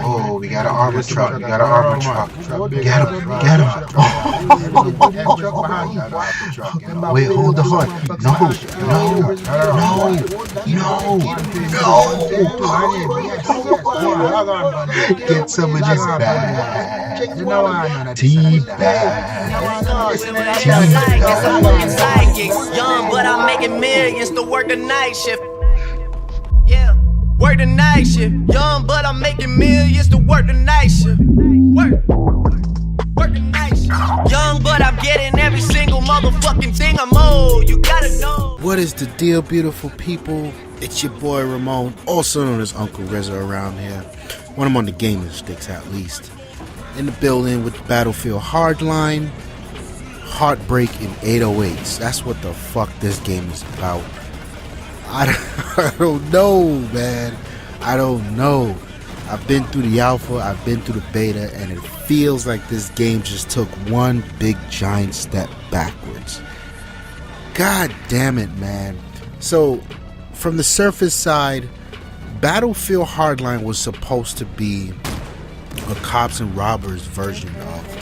Oh, we got an armor truck. We got an armor truck. Get him. Get him. Oh. Wait, hold the horn. No. Get some of this bag. Tea bag. Young, but I'm making millions to work a night shift. Yeah, work the night shift. Young, but I'm making millions to work the night shift. Work the night shift. Young, but I'm getting every single motherfucking thing I'm owed. You gotta know. What is the deal, beautiful people? It's your boy Ramon, also known as Uncle Reza around here. When I'm on the gaming sticks, at least. In the building with the Battelfield Hardline. Heartbreak in 808s. That's what the fuck this game is about. I don't know, man. I don't know. I've been through the alpha, I've been through the beta, and it feels like this game just took one big giant step backwards. God damn it, man. So, from the surface side, Battelfield Hardline was supposed to be a cops and robbers version of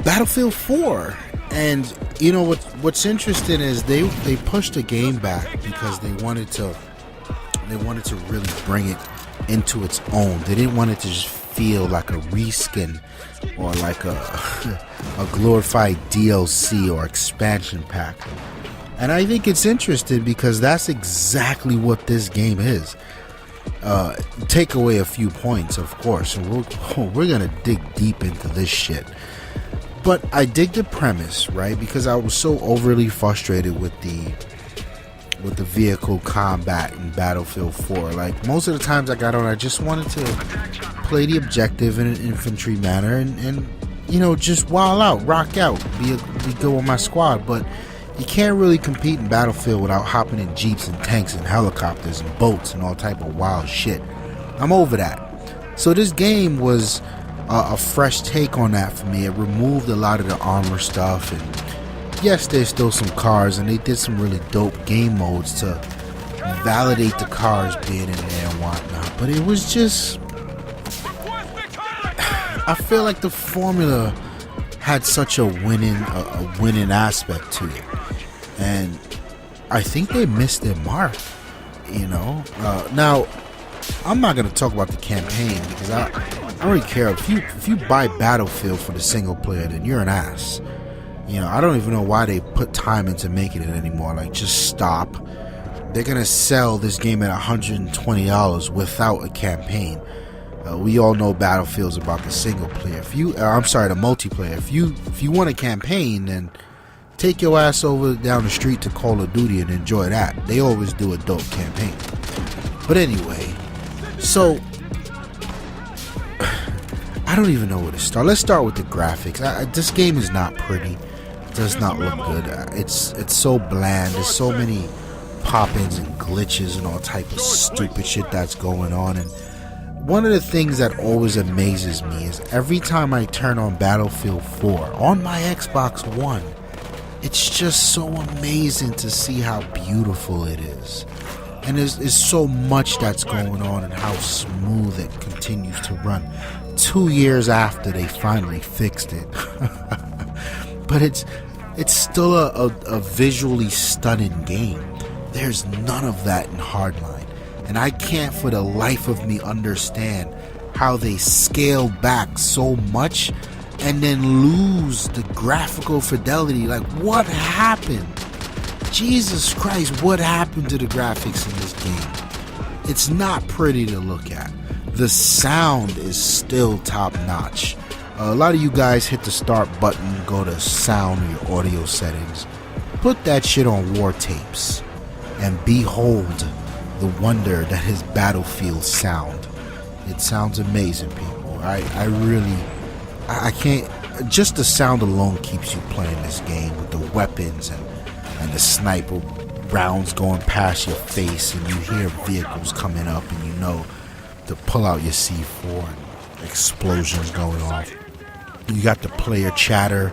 Battlefield 4. And you know what's interesting is they pushed the game back because they wanted to really bring it into its own. They didn't want it to just feel like a reskin or like a glorified DLC or expansion pack. And I think it's interesting because that's exactly what this game is. Take away a few points, of course, and we're gonna dig deep into this shit. But I dig the premise, right? Because I was so overly frustrated with the vehicle combat in Battlefield 4. Like, most of the times I got on, I just wanted to play the objective in an infantry manner and you know, just wild out, rock out, be good with my squad. But you can't really compete in Battlefield without hopping in jeeps and tanks and helicopters and boats and all type of wild shit. I'm over that. So this game was a fresh take on that for me. It removed a lot of the armor stuff, and yes, there's still some cars, and they did some really dope game modes to validate the cars being in there and whatnot. But it was just, I feel like the formula had such a winning aspect to it, and I think they missed their mark. You know, now I'm not gonna talk about the campaign because I don't really care. If you buy Battlefield for the single player, then you're an ass. You know, I don't even know why they put time into making it anymore. Like, just stop. They're gonna sell this game at $120 without a campaign. We all know Battlefield's about the single player. The multiplayer. If you want a campaign, then take your ass over down the street to Call of Duty and enjoy that. They always do a dope campaign. But anyway, so I don't even know where to start. Let's start with the graphics. This game is not pretty. It does not look good. It's so bland. There's so many pop-ins and glitches and all type of stupid shit that's going on. And one of the things that always amazes me is every time I turn on Battlefield 4 on my Xbox One, it's just so amazing to see how beautiful it is. And there's so much that's going on and how smooth it continues to run 2 years after they finally fixed it. But it's still a visually stunning game. There's none of that in Hardline. And I can't for the life of me understand how they scale back so much and then lose the graphical fidelity. Like, what happened? Jesus Christ, what happened to the graphics in this game? It's not pretty to look at. The sound is still top notch. A lot of you guys hit the start button, go to sound or your audio settings. Put that shit on war tapes and behold the wonder that is Battlefield sound. It sounds amazing, people. I can't, just the sound alone keeps you playing this game with the weapons and the sniper rounds going past your face, and you hear vehicles coming up, and you know to pull out your C4 and explosions going off. You got the player chatter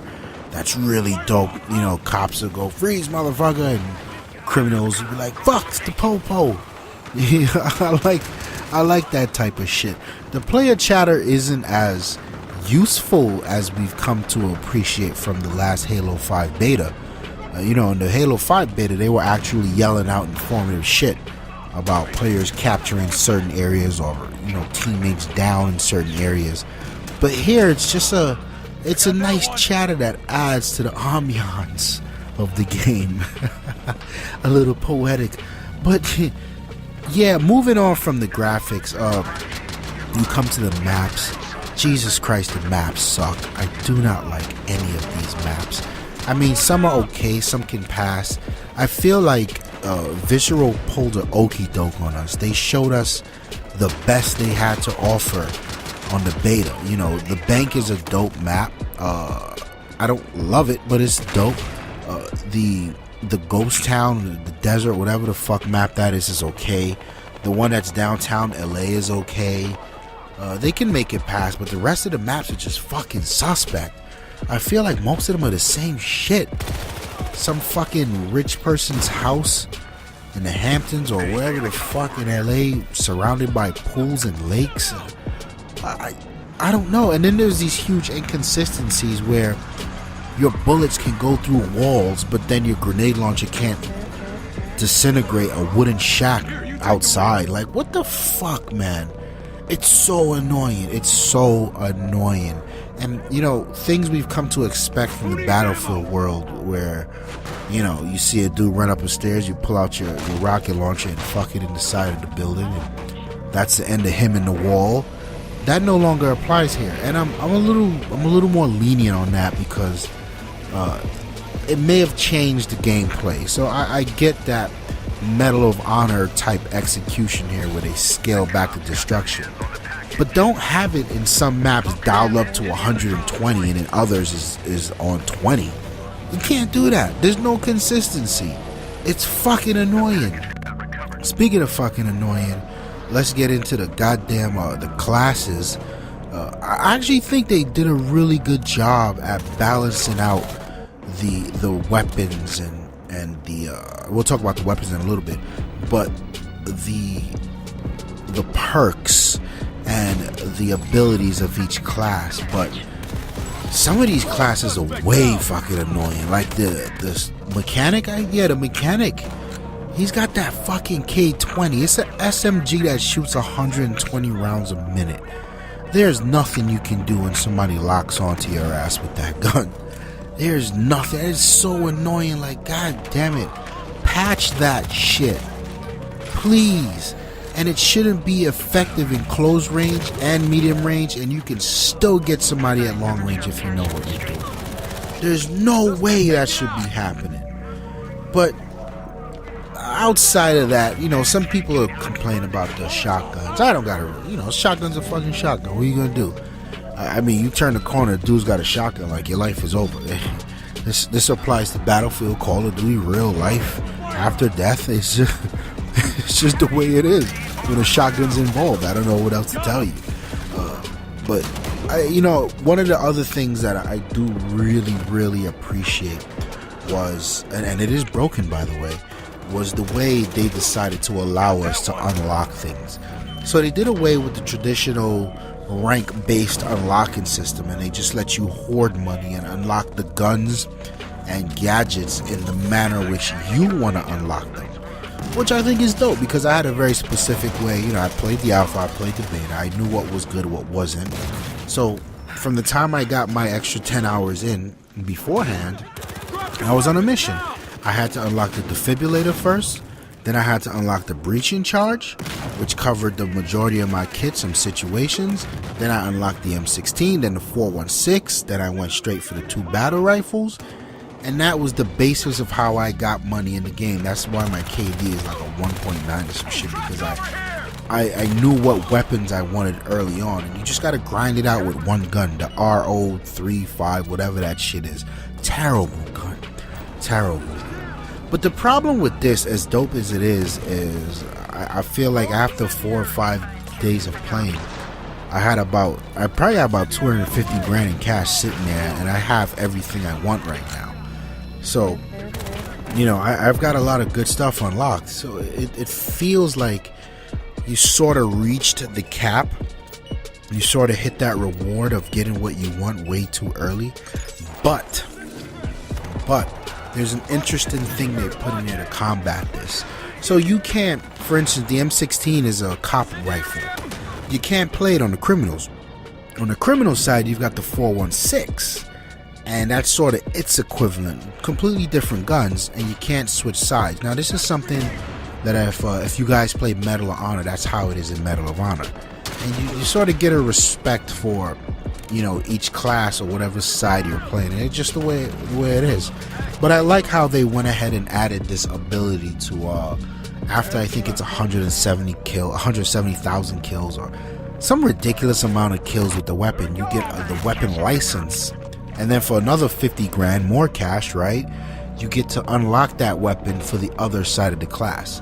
that's really dope. You know, cops will go, freeze motherfucker, and criminals will be like, fuck, it's the po-po. Yeah, I like that type of shit. The player chatter isn't as useful as we've come to appreciate from the last Halo 5 beta. You know, in the Halo 5 beta, they were actually yelling out informative shit about players capturing certain areas or, you know, teammates down in certain areas. But here, it's just a nice chatter that adds to the ambiance of the game. A little poetic. But, yeah, moving on from the graphics, you come to the maps. Jesus Christ, the maps suck. I do not like any of these maps. I mean, some are okay, some can pass. I feel like Visceral pulled an okie doke on us. They showed us the best they had to offer on the beta. You know, the bank is a dope map. I don't love it, but it's dope. The ghost town, the desert, whatever the fuck map that is okay. The one that's downtown LA is okay. They can make it pass, but the rest of the maps are just fucking suspect. I feel like most of them are the same shit. Some fucking rich person's house in the Hamptons or wherever the fuck in LA, surrounded by pools and lakes. I don't know. And then there's these huge inconsistencies where your bullets can go through walls, but then your grenade launcher can't disintegrate a wooden shack outside. Like, what the fuck, man? It's so annoying. It's so annoying. And, you know, things we've come to expect from the Battlefield world where, you know, you see a dude run up the stairs, you pull out your rocket launcher and fuck it in the side of the building, and that's the end of him in the wall. That no longer applies here. And I'm a little more lenient on that because it may have changed the gameplay. So I get that Medal of Honor type execution here where they scale back the destruction. But don't have it in some maps dialed up to 120 and in others is on 20. You can't do that. There's no consistency. It's fucking annoying. Speaking of fucking annoying, let's get into the goddamn the classes. I actually think they did a really good job at balancing out the weapons and the we'll talk about the weapons in a little bit, but the perks and the abilities of each class. But some of these classes are way fucking annoying. Like the mechanic, the mechanic, he's got that fucking K20. It's an SMG that shoots 120 rounds a minute. There's nothing you can do when somebody locks onto your ass with that gun. There's nothing. It's so annoying. Like, god damn it, patch that shit, please. And it shouldn't be effective in close range and medium range, and you can still get somebody at long range if you know what you're doing. There's no way that should be happening. But outside of that, you know, some people are complaining about the shotguns. I don't gotta, you know, shotgun's a fucking shotgun. What are you gonna do? I mean, you turn the corner, dude's got a shotgun, like your life is over. This applies to Battlefield, Call of Duty, real life. After death, it's just the way it is when a shotgun's involved. I don't know what else to tell you. But you know, one of the other things that I do really, really appreciate was, and it is broken by the way, was the way they decided to allow us to unlock things. So they did away with the traditional rank-based unlocking system, and they just let you hoard money and unlock the guns and gadgets in the manner which you want to unlock them, which I think is dope, because I had a very specific way. You know, I played the alpha, I played the beta, I knew what was good, what wasn't. So from the time I got my extra 10 hours in beforehand, I was on a mission. I had to unlock the defibrillator first, then I had to unlock the breaching charge, which covered the majority of my kits and situations. Then I unlocked the M16, then the 416, then I went straight for the 2 battle rifles, and that was the basis of how I got money in the game. That's why my KD is like a 1.9 or some shit, because I knew what weapons I wanted early on, and you just gotta grind it out with one gun, the RO35, whatever that shit is. Terrible gun, terrible. But the problem with this, as dope as it is I feel like after 4 or 5 days of playing, I probably had about 250 grand in cash sitting there, and I have everything I want right now. So, you know, I've got a lot of good stuff unlocked. So it feels like you sort of reached the cap. You sort of hit that reward of getting what you want way too early. But there's an interesting thing they put in there to combat this. So you can't, for instance, the M16 is a cop rifle. You can't play it on the criminals. On the criminal side, you've got the 416, and that's sort of its equivalent. Completely different guns, and you can't switch sides. Now, this is something that if you guys play Medal of Honor, that's how it is in Medal of Honor. And you sort of get a respect for, you know, each class or whatever side you're playing. And it's just the way it is. But I like how they went ahead and added this ability to, after I think it's 170,000 kills or some ridiculous amount of kills with the weapon, you get the weapon license. And then for another 50 grand, more cash, right? You get to unlock that weapon for the other side of the class.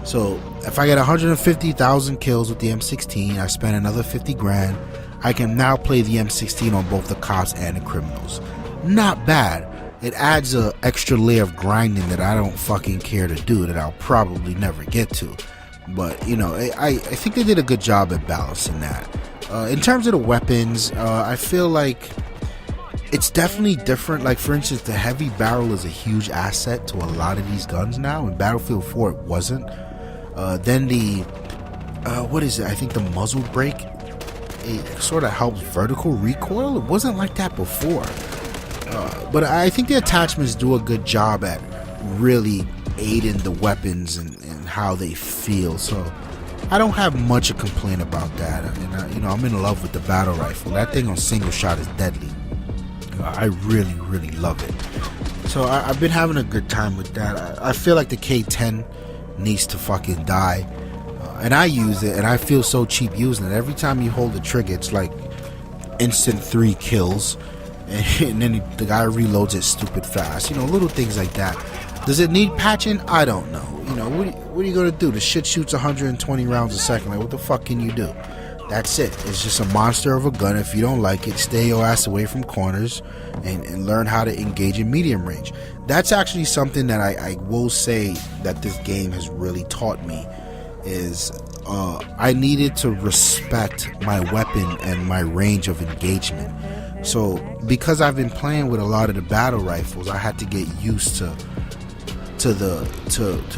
So if I get 150,000 kills with the M16, I spend another 50 grand, I can now play the M16 on both the cops and the criminals. Not bad. It adds an extra layer of grinding that I don't fucking care to do, that I'll probably never get to. But, you know, I think they did a good job at balancing that. In terms of the weapons, I feel like it's definitely different. Like, for instance, the heavy barrel is a huge asset to a lot of these guns now. In Battlefield 4, it wasn't. Then the, what is it? I think the muzzle brake, it sort of helps vertical recoil. It wasn't like that before. But I think the attachments do a good job at really aiding the weapons and how they feel. So I don't have much to complain about that. And, you know, I'm in love with the battle rifle. That thing on single shot is deadly. I really, really love it. So I've been having a good time with that. I feel like the K10 needs to fucking die. And I use it, and I feel so cheap using it. Every time you hold the trigger, it's like instant 3 kills. And then the guy reloads it stupid fast. You know, little things like that. Does it need patching? I don't know. You know, what are you going to do? The shit shoots 120 rounds a second. Like, what the fuck can you do? That's it. It's just a monster of a gun. If you don't like it, stay your ass away from corners and learn how to engage in medium range. That's actually something that I will say that this game has really taught me is I needed to respect my weapon and my range of engagement. So because I've been playing with a lot of the battle rifles, I had to get used to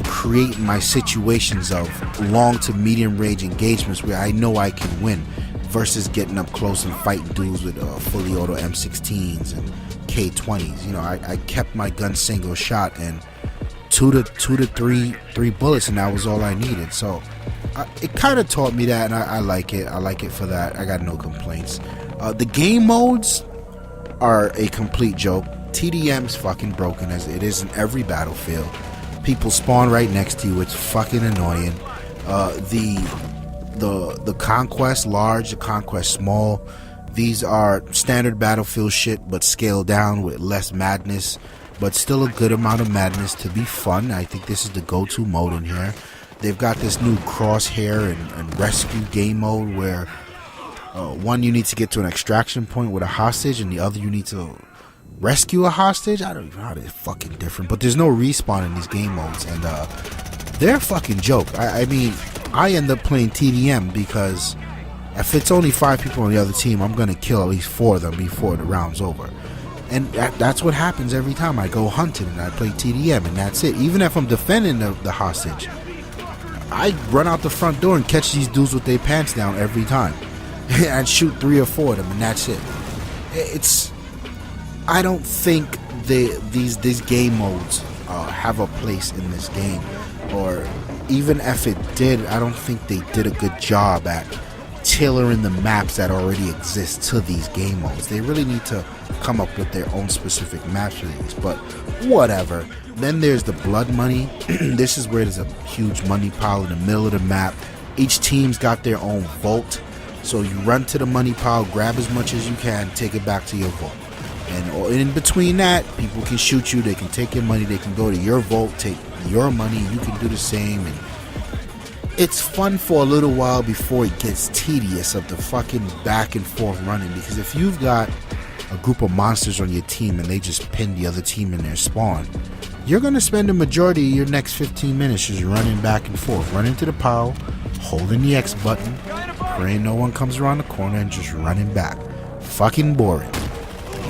create my situations of long to medium range engagements where I know I can win versus getting up close and fighting dudes with fully auto M16s and K20s. You know, I kept my gun single shot and two to three bullets, and that was all I needed. So it kind of taught me that, and I like it. I like it for that. I got no complaints. The game modes are a complete joke. TDM's fucking broken as it is in every Battlefield. People spawn right next to you. It's fucking annoying. The Conquest large, the Conquest small, these are standard Battlefield shit but scaled down with less madness, but still a good amount of madness to be fun. I think this is the go-to mode in here. They've got this new crosshair and rescue game mode where one you need to get to an extraction point with a hostage, and the other you need to rescue a hostage. I don't even know how they're fucking different, but there's no respawn in these game modes, and they're a fucking joke. I mean, I end up playing TDM because if it's only 5 people on the other team, I'm gonna kill at least 4 of them before the round's over, and that's what happens every time I go hunting and I play TDM, and that's it. Even if I'm defending the hostage, I run out the front door and catch these dudes with their pants down every time and shoot 3 or 4 of them, and that's it. I don't think these game modes have a place in this game, or even if it did, I don't think they did a good job at tailoring the maps that already exist to these game modes. They really need to come up with their own specific maps for these, but whatever. Then there's the blood money. This is where there's a huge money pile in the middle of the map. Each team's got their own vault, so you run to the money pile, grab as much as you can, take it back to your vault. And in between that, people can shoot you, they can take your money, they can go to your vault, take your money, you can do the same. And it's fun for a little while before it gets tedious of the fucking back and forth running, because if you've got a group of monsters on your team and they just pin the other team in their spawn, you're going to spend the majority of your next 15 minutes just running back and forth, running to the pile, holding the X button, praying no one comes around the corner, and just running back. Fucking boring.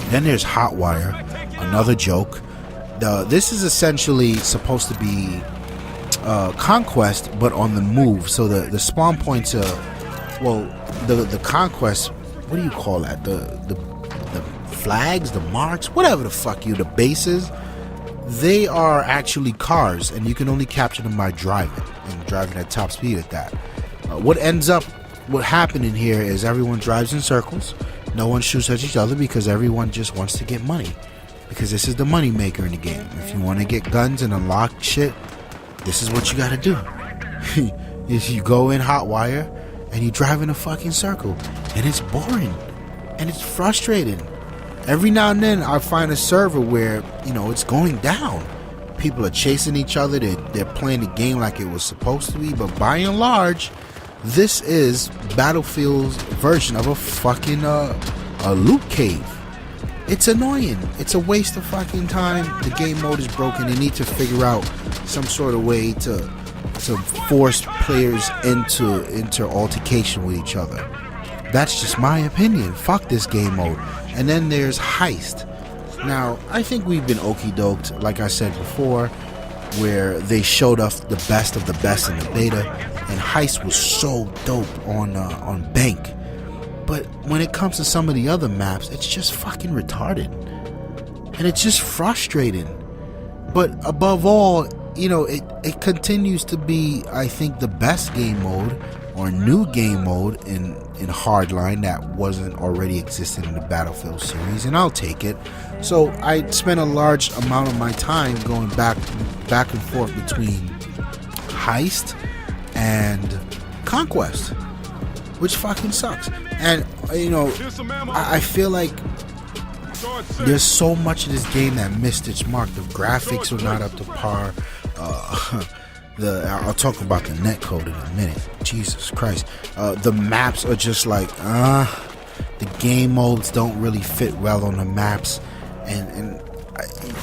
Then there's Hotwire, another joke. This is essentially supposed to be Conquest, but on the move. So the spawn points are, well, the Conquest, what do you call that? The flags, the marks, whatever the fuck the bases, they are actually cars, and you can only capture them by driving, and driving at top speed at that. What happening here is everyone drives in circles. No one shoots at each other because everyone just wants to get money. Because this is the money maker in the game. If you want to get guns and unlock shit, this is what you gotta do. You go in Hotwire and you drive in a fucking circle, and it's boring and it's frustrating. Every now and then I find a server where, it's going down. People are chasing each other. They're playing the game like it was supposed to be. But by and large, this is Battlefield's version of a fucking a loot cave. It's annoying. It's a waste of fucking time. The game mode is broken. They need to figure out some sort of way to force players into altercation with each other. That's just my opinion. Fuck this game mode. And then there's Heist. Now, I think we've been okey-doked, like I said before, where they showed us the best of the best in the beta, and Heist was so dope on Bank. But when it comes to some of the other maps, it's just fucking retarded. And it's just frustrating. But above all, it continues to be, I think, the best game mode or new game mode in Hardline that wasn't already existing in the Battlefield series, and I'll take it. So I spent a large amount of my time going back and forth between Heist and Conquest, which fucking sucks. And I feel like there's so much of this game that missed its mark. The graphics are not up to par. I'll talk about the netcode in a minute. Jesus Christ. The maps are just like, the game modes don't really fit well on the maps, and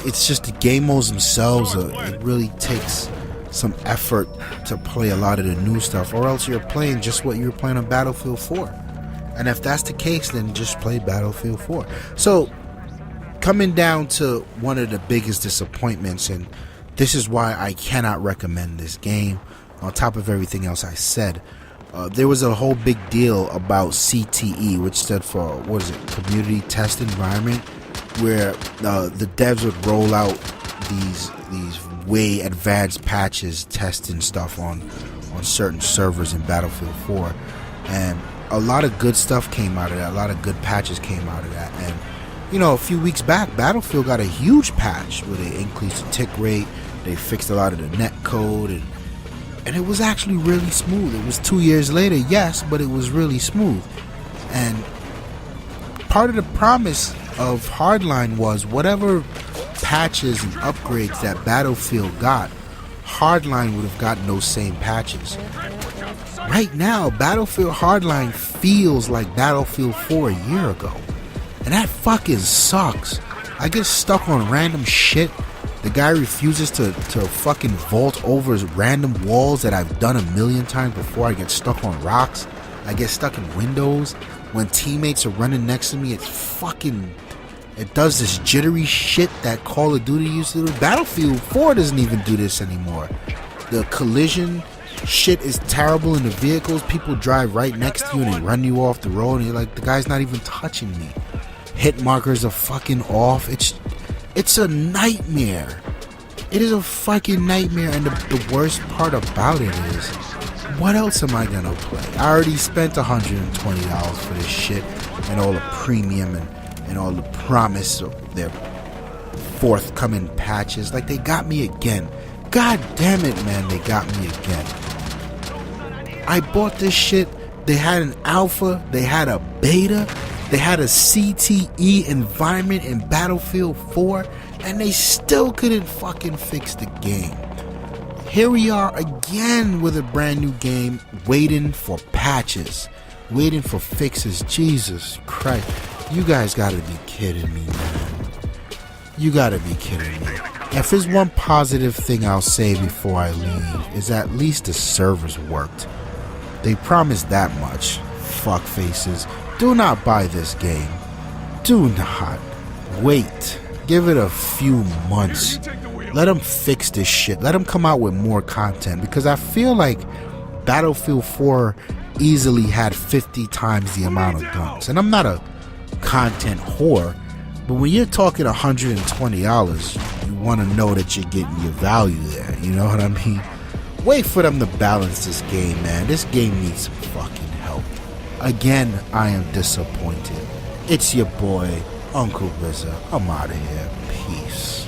it's just the game modes themselves. It really takes some effort to play a lot of the new stuff, or else you're playing just what you were playing on Battlefield 4. And if that's the case, then just play Battlefield 4. So, coming down to one of the biggest disappointments, and this is why I cannot recommend this game, on top of everything else I said, there was a whole big deal about CTE, which stood for, Community Test Environment, where the devs would roll out these way advanced patches testing stuff on certain servers in Battlefield 4, and a lot of good stuff came out of that. A lot of good patches came out of that. And a few weeks back, Battlefield got a huge patch where they increased the tick rate, they fixed a lot of the net code, and it was actually really smooth. It was 2 years later, yes, but it was really smooth. And part of the promise of Hardline was whatever patches and upgrades that Battlefield got, Hardline would have gotten those same patches. Right now, Battlefield Hardline feels like Battlefield 4 a year ago. And that fucking sucks. I get stuck on random shit. The guy refuses to fucking vault over random walls that I've done a million times before. I get stuck on rocks. I get stuck in windows. When teammates are running next to me, it does this jittery shit that Call of Duty used to do. Battlefield 4 doesn't even do this anymore. The collision shit is terrible in the vehicles. People drive right next to you and they run you off the road, and you're like, the guy's not even touching me. Hit markers are fucking off. It's a nightmare. It is a fucking nightmare. And the worst part about it is, what else am I gonna play? I already spent $120 for this shit and all the premium and all the promise of their forthcoming patches. Like, they got me again. God damn it, man, they got me again. I bought this shit. They had an alpha, they had a beta, they had a CTE environment in Battlefield 4, and they still couldn't fucking fix the game. Here we are again with a brand new game, waiting for patches, waiting for fixes. Jesus Christ. You guys gotta be kidding me, man. You gotta be kidding me. If there's one positive thing I'll say before I leave, is at least the servers worked. They promised that much. Fuck faces. Do not buy this game. Do not. Wait. Give it a few months. Let them fix this shit. Let them come out with more content, because I feel like Battlefield 4 easily had 50 times the amount of guns. And I'm not a content whore, but when you're talking $120, you want to know that you're getting your value there. You know what I mean? Wait for them to balance this game, man. This game needs some fucking help. Again, I am disappointed. It's your boy, Uncle RZA. I'm out of here. Peace.